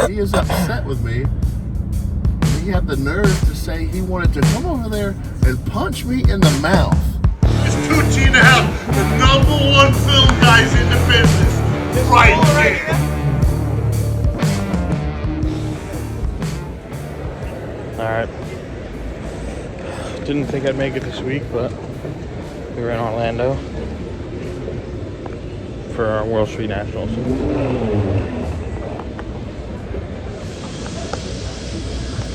He is upset with me. He had the nerve to say he wanted to come over there and punch me in the mouth. It's Tucci now, the #1 film guys in the business. Right here. Alright. Didn't think I'd make it this week, but we were in Orlando for our World Street Nationals.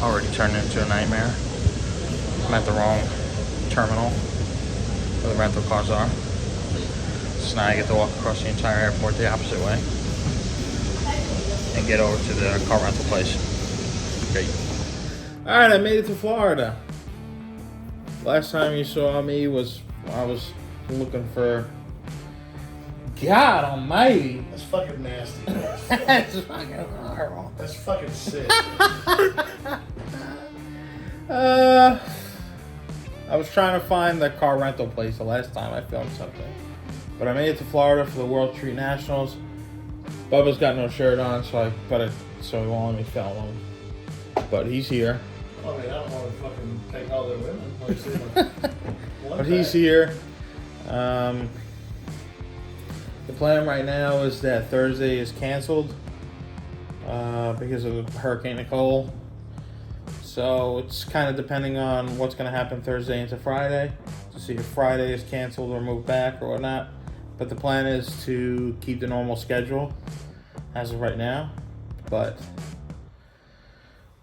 Already turned into a nightmare. I'm at the wrong terminal where the rental cars are. So now I get to walk across the entire airport the opposite way and get over to the car rental place. Great. Alright, I made it to Florida. Last time you saw me was I was looking for God almighty. That's fucking nasty. That's fucking horrible. That's fucking sick. I was trying to find the car rental place the last time I filmed something. But I made it to Florida for the World Street Nationals. Bubba's got no shirt on, so he won't let me film him. But he's here. I mean, I don't want to fucking take all their women. But he's here. The plan right now is that Thursday is canceled because of Hurricane Nicole. So it's kind of depending on what's going to happen Thursday into Friday to see if Friday is canceled or moved back or whatnot. But the plan is to keep the normal schedule as of right now. But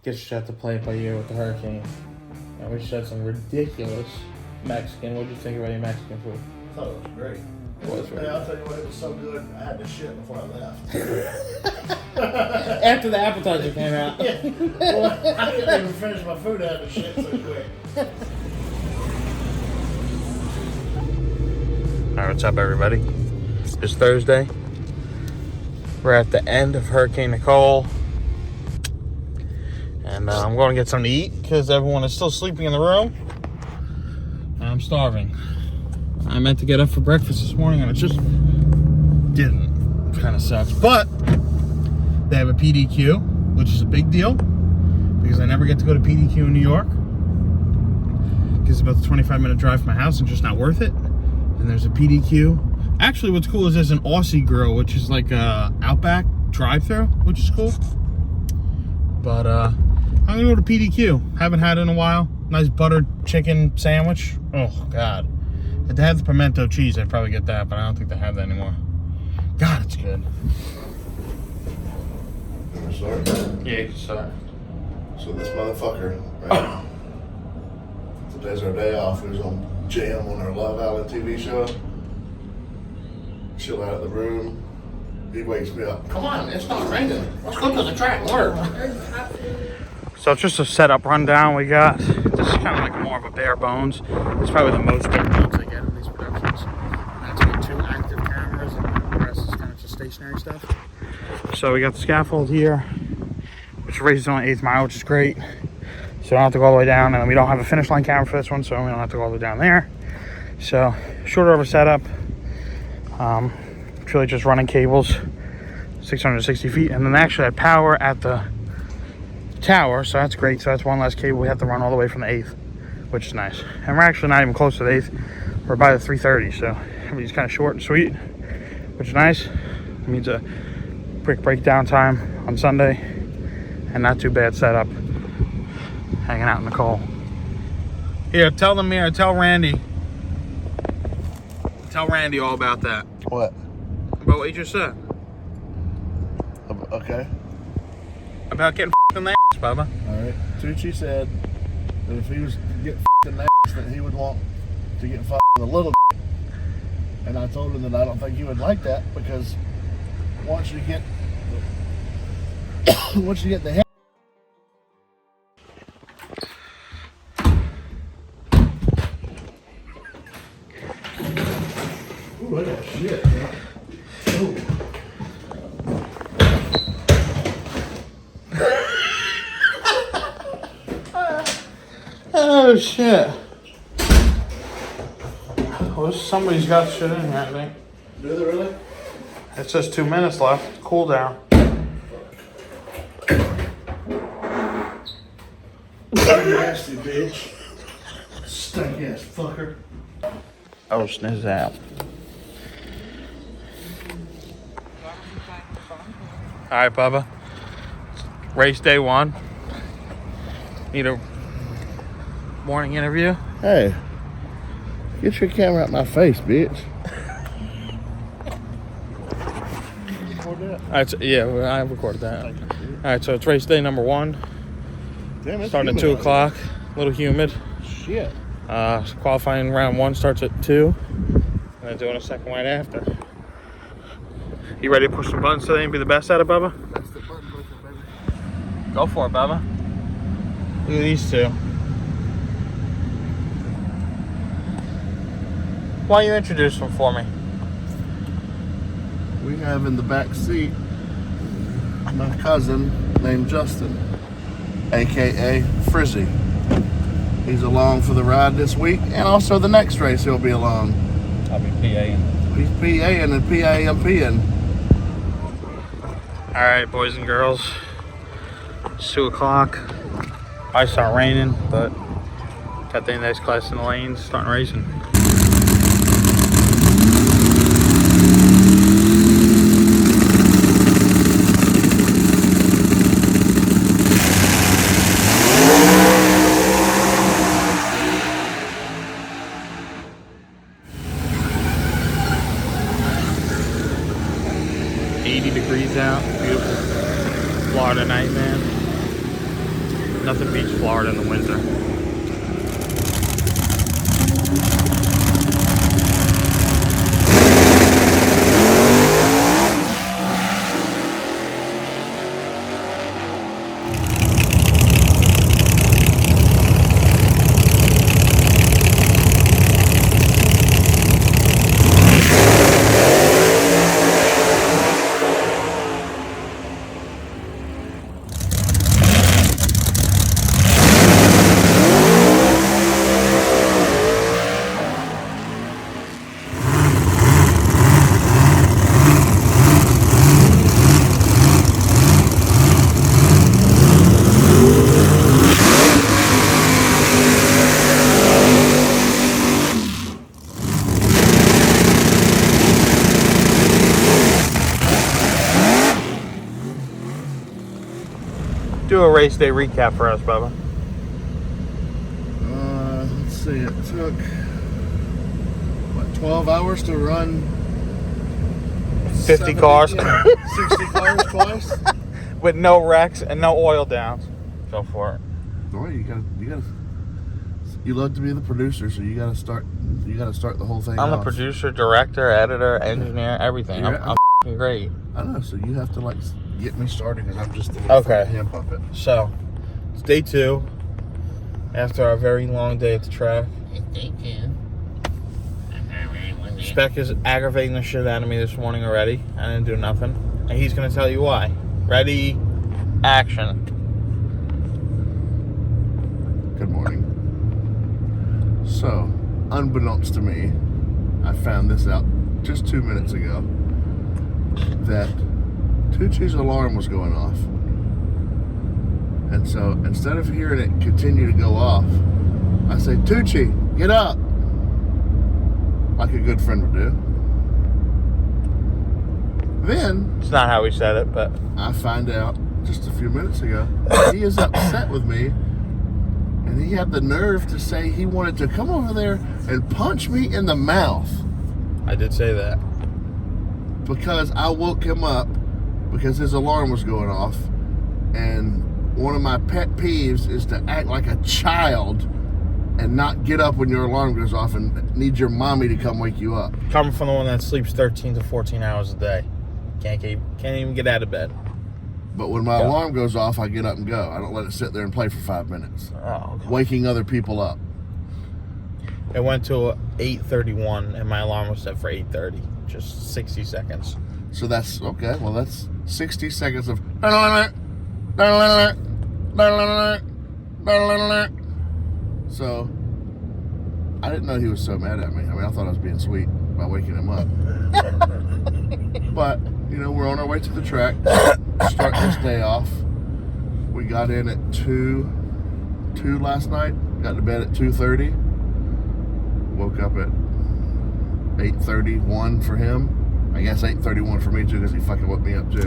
guess you should have to play it by ear with the hurricane. And we just had some ridiculous Mexican. What did you think about your Mexican food? I thought it was great. It was really I'll tell you what, it was so good, I had to shit before I left. After the appetizer came out. Yeah. Well, I couldn't even finish my food, I had to shit so quick. Alright, what's up everybody? It's Thursday. We're at the end of Hurricane Nicole. And I'm going to get something to eat because everyone is still sleeping in the room. And I'm starving. I meant to get up for breakfast this morning and it just didn't. It kind of sucks. But they have a PDQ, which is a big deal because I never get to go to PDQ in New York. Because it's about a 25-minute drive from my house and just not worth it. And there's a PDQ. Actually, what's cool is there's an Aussie Grill, which is like a Outback drive-thru, which is cool. But I'm gonna go to PDQ. Haven't had it in a while. Nice buttered chicken sandwich. Oh God. If they have the pimento cheese, I'd probably get that, but I don't think they have that anymore. God, it's good. Sorry? Yeah, so this motherfucker, right? Today's our day off. We was on Jam on our Love Island TV show. Chill out of the room. He wakes me up. Come on, it's not raining. Let's go to the track and work. So it's just a setup rundown we got. This is kind of like more of a bare bones. It's probably the most bare bones I get in these productions. And that's got 2 active cameras and the rest is kind of just stationary stuff. So we got the scaffold here, which raises on 8th mile, which is great. So I don't have to go all the way down, and we don't have a finish line camera for this one, so we don't have to go all the way down there. So shorter of a setup. It's really just running cables, 660 feet, and then they actually had power at the tower, so that's great. So that's one less cable we have to run all the way from the 8th, which is nice. And we're actually not even close to the 8th. We're by the 330, so it's kind of short and sweet, which is nice. It means a quick breakdown time on Sunday, and not too bad setup. Hanging out in the cold. Here, tell them here. Tell Randy. Tell Randy all about that. What? About what you just said. Okay. About getting in the ass, Bubba. Alright. Tucci said that if he was to get in the ass, that he would want to get in the little. And I told him that I don't think he would like that because once you get the head. Ooh, look at that shit, man. Ooh. Oh shit. Well, somebody's got shit in here, I think. Do they really? It says 2 minutes left. Cool down. Nasty bitch. Stank ass fucker. Oh, sniz out. All right, Bubba. Race day 1. Need a morning interview. Hey, get your camera out my face, bitch. All right, so, yeah, I recorded that. All right, so it's race day number 1. Damn, it's Starting at humid 2 out o'clock. A little humid. here. Shit. Qualifying round 1 starts at 2. And then doing a second right after. You ready to push some buttons today and be the best at it, Bubba? That's the button pusher, baby. Go for it, Bubba. Look at these two. Why don't you introduce them for me? We have in the back seat my cousin named Justin, aka Frizzy. He's along for the ride this week, and also the next race he'll be along. I'll be PAing. He's PAing and PAMPing. All right, boys and girls. It's 2 o'clock. I start raining, but got the index class in the lanes, starting racing. Out, beautiful Florida night, man. Nothing beats Florida in the winter. Do a race day recap for us, Bubba. Let's see, it took, 12 hours to run 50 cars. 60 cars twice? With no wrecks and no oil downs. Go for it. Boy, you love to be the producer, so you gotta start the whole thing I'm off. the producer, director, editor, engineer, everything. I'm f***ing great. I know, so you have to like get me started because I'm just a little hand puppet. So, it's day 2 after our very long day at the track. Spec is aggravating the shit out of me this morning already. I didn't do nothing. And he's going to tell you why. Ready? Action. Good morning. So, unbeknownst to me, I found this out just 2 minutes ago that Tucci's alarm was going off. And so instead of hearing it continue to go off, I say, Tucci, get up! Like a good friend would do. Then It's not how he said it, but I find out just a few minutes ago he is upset with me, and he had the nerve to say he wanted to come over there and punch me in the mouth I did say that. because I woke him up because his alarm was going off. And one of my pet peeves is to act like a child and not get up when your alarm goes off and need your mommy to come wake you up. Coming from the one that sleeps 13 to 14 hours a day. Can't even get out of bed. But when my alarm goes off, I get up and go. I don't let it sit there and play for 5 minutes. Oh, okay. Waking other people up. It went to 8:31 and my alarm was set for 8:30. Just 60 seconds. So that's, okay, well that's 60 seconds of so I didn't know he was so mad at me. I mean, I thought I was being sweet by waking him up. But, you know, we're on our way to the track, starting this day off. We got in at 2 2 last night. Got to bed at 2:30. Woke up at 8:31 for him. I guess 8:31 for me too, because he fucking woke me up too.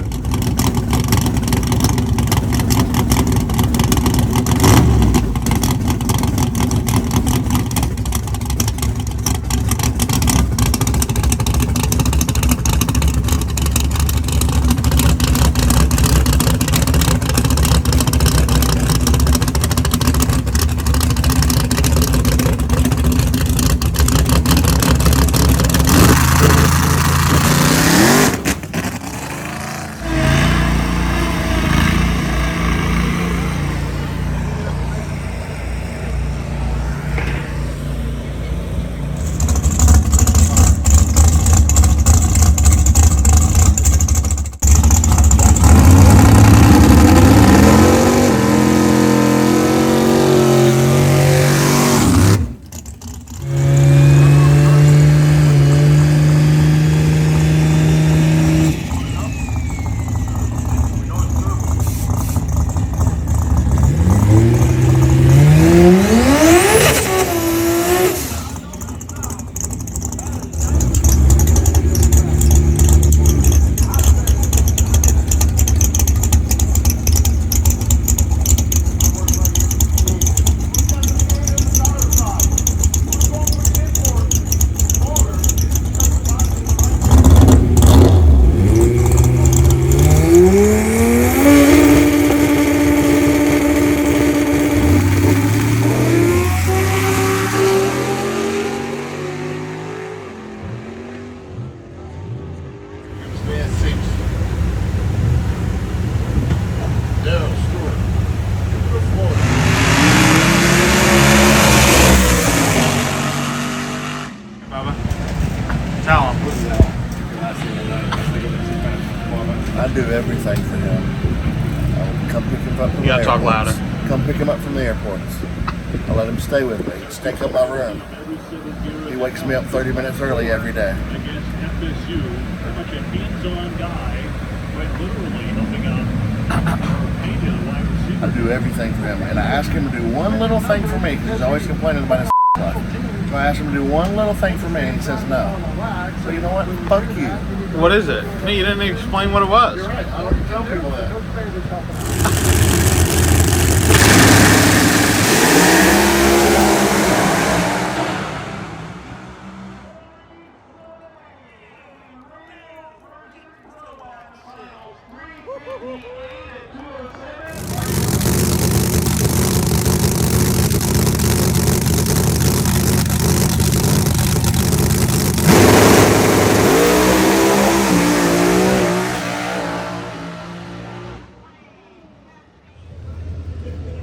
I do everything for him. I'll come pick him up from You gotta the talk airports. louder. Come pick him up from the airports. I let him stay with me. Stay up my room. He wakes me up 30 minutes early every day. I do everything for him. And I ask him to do one little thing for me, because he's always complaining about his life. So I ask him to do one little thing for me, and he says no. So you know what? Fuck you. What is it? No, you didn't explain what it was. You're right. I don't tell people that.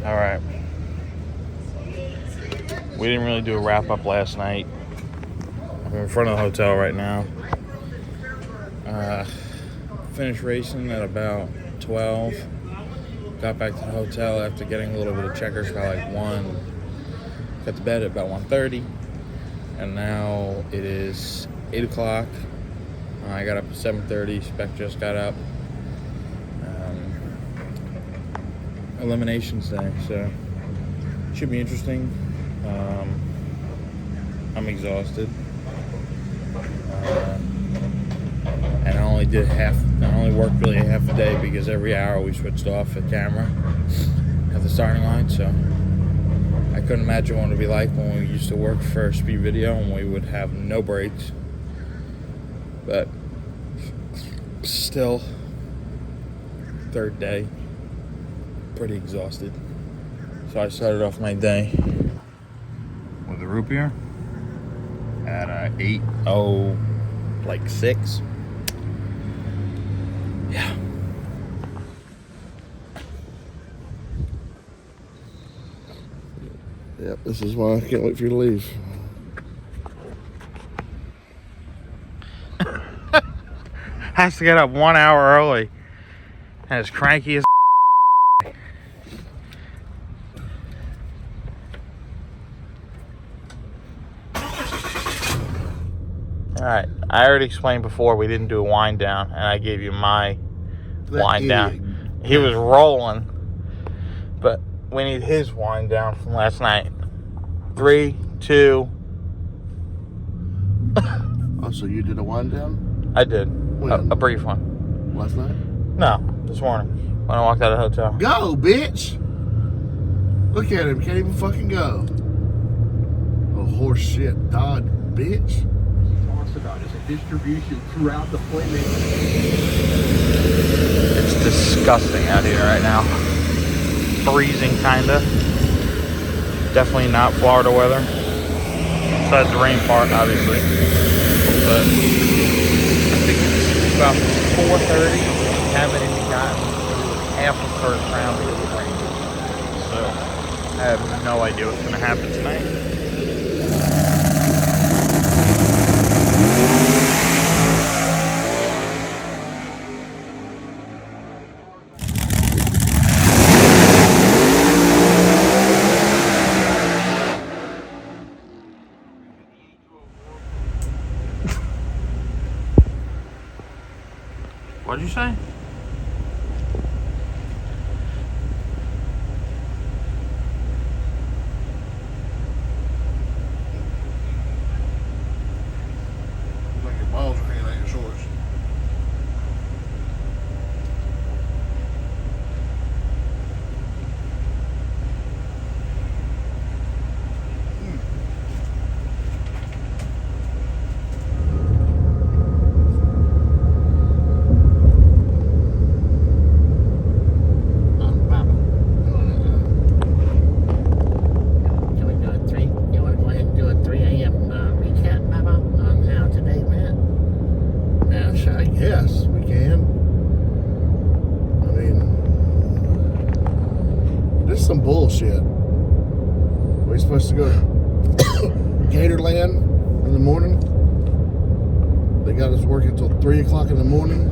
All right. We didn't really do a wrap up last night. I'm in front of the hotel right now. Finished racing at about 12. Got back to the hotel after getting a little bit of checkers by like 1. Got to bed at about 1:30. And now it is 8 o'clock. I got up at 7:30. Spec just got up. Eliminations day, so should be interesting. I'm exhausted, and I only worked really half a day because every hour we switched off the camera at the starting line. So I couldn't imagine what it would be like when we used to work for Speed Video and we would have no breaks. But still, third day. Pretty exhausted. So I started off my day with a root beer at 8:06. Yeah. Yep, this is why I can't wait for you to leave. Has to get up 1 hour early. And it's cranky as Alright, I already explained before we didn't do a wind down, and I gave you my wind down. He was rolling, but we need his wind down from last night. 3, 2. Oh, so you did a wind down? I did. When? A brief one. Last night? No, this morning when I walked out of the hotel. Go, bitch! Look at him, can't even fucking go. Oh, horse shit, Dodd, bitch. Talks about is a distribution throughout the playmaker. It's disgusting out here right now. Freezing, kinda. Definitely not Florida weather. Besides the rain part, obviously. But I think it's about 4:30. Haven't even gotten half the first round because of the rain. So I have no idea what's going to happen tonight. What'd you say? Like your balls are hanging out your shorts. Can we do a 3? You want to go ahead and do a 3 a.m. recap, Baba, on how today went? Yeah, sure, I guess we can. I mean, this is some bullshit. We're supposed to go to Gatorland in the morning. They got us working until 3 o'clock in the morning.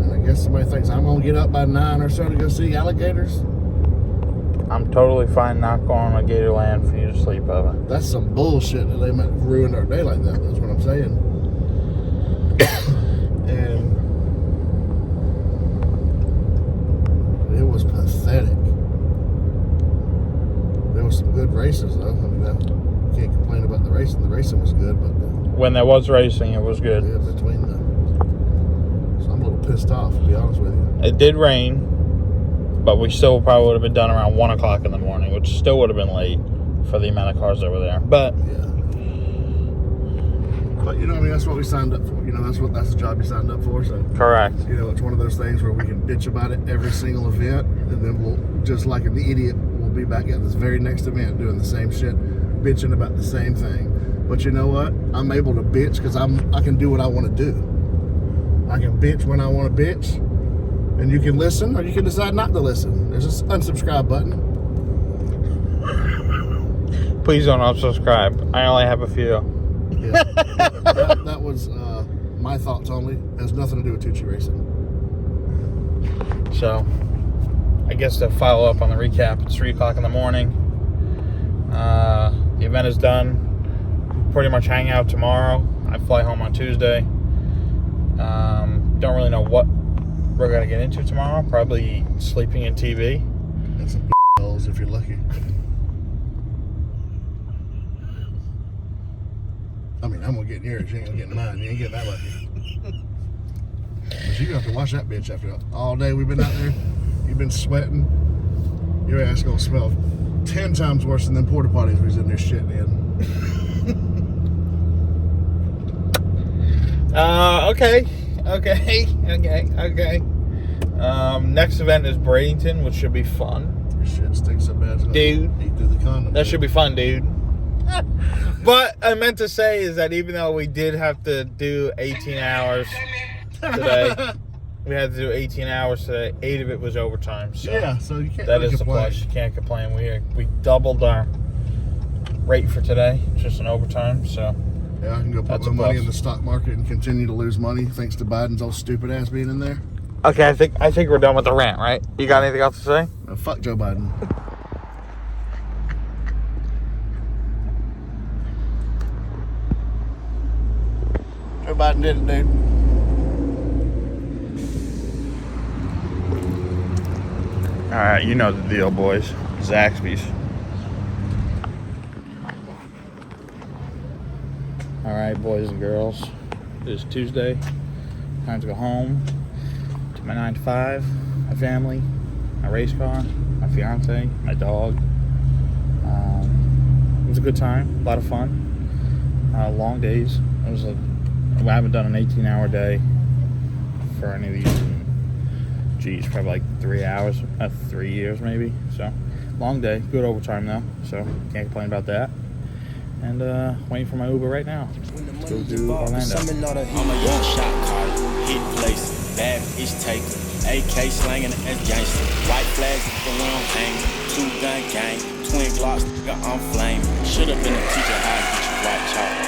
And I guess somebody thinks I'm going to get up by 9 or so to go see alligators. I'm totally fine not going to Gatorland for you to sleep over. That's some bullshit that they might ruin our day like that. That's what I'm saying. And it was pathetic. There was some good races, though. I mean, I can't complain about the racing. The racing was good, but When there was racing, it was good. yeah, between the, so I'm a little pissed off, to be honest with you. It did rain, but we still probably would have been done around 1 o'clock in the morning, which still would have been late for the amount of cars that were there. But Yeah. But you know, I mean, that's what we signed up for. You know, that's the job you signed up for. So correct. you know, it's one of those things where we can bitch about it every single event, and then we'll, just like an idiot, we'll be back at this very next event doing the same shit, bitching about the same thing. But you know what? I'm able to bitch because I can do what I want to do. I can bitch when I want to bitch, and you can listen or you can decide not to listen. There's this unsubscribe button. Please don't unsubscribe. I only have a few. Yeah. that was my thoughts only. It has nothing to do with TUCCIRACING. So, I guess to follow up on the recap, it's 3 o'clock in the morning. The event is done. Pretty much hang out tomorrow. I fly home on Tuesday. Don't really know what we're going to get into tomorrow. Probably sleeping in TV. And some holes if you're lucky. I mean, I'm gonna get in yours. You ain't gonna get in mine. You ain't getting that lucky. But you have to wash that bitch after all day we've been out there. You've been sweating. Your ass gonna smell 10 times worse than them porta potties we was in there shitting in. Okay. Next event is Bradenton, which should be fun. Your shit stinks so bad. It's gonna Dude. eat through the condom. That should be fun, dude. But I meant to say is that even though we did have to do 18 hours today, we had to do 18 hours today. 8 of it was overtime. So Yeah, so you can't that really is the complain. plus. You can't complain. We doubled our rate for today, just an overtime. So Yeah, I can go put That's my a money plus. in the stock market and continue to lose money thanks to Biden's old stupid ass being in there. okay, I think we're done with the rant, right? You got anything else to say? Fuck Joe Biden. Joe Biden did it, dude. Alright, you know the deal, boys. Zaxby's. Alright, boys and girls. It is Tuesday. Time to go home to my 9 to 5, my family, my race car, my fiance, my dog. It was a good time, a lot of fun. Long days. I haven't done an 18-hour day for any of these. Geez, probably like 3 hours, 3 years maybe. So, long day, good overtime though. So, can't complain about that. And waiting for my Uber right now. Let's go to Orlando. I'm a young shot caller, hit place, bad bitch taker, AK slanging as gangster, white flags the one I'm hanging, 2-gun gang, twin Glocks, I'm flaming. Should've been a teacher, how to get you white chalk.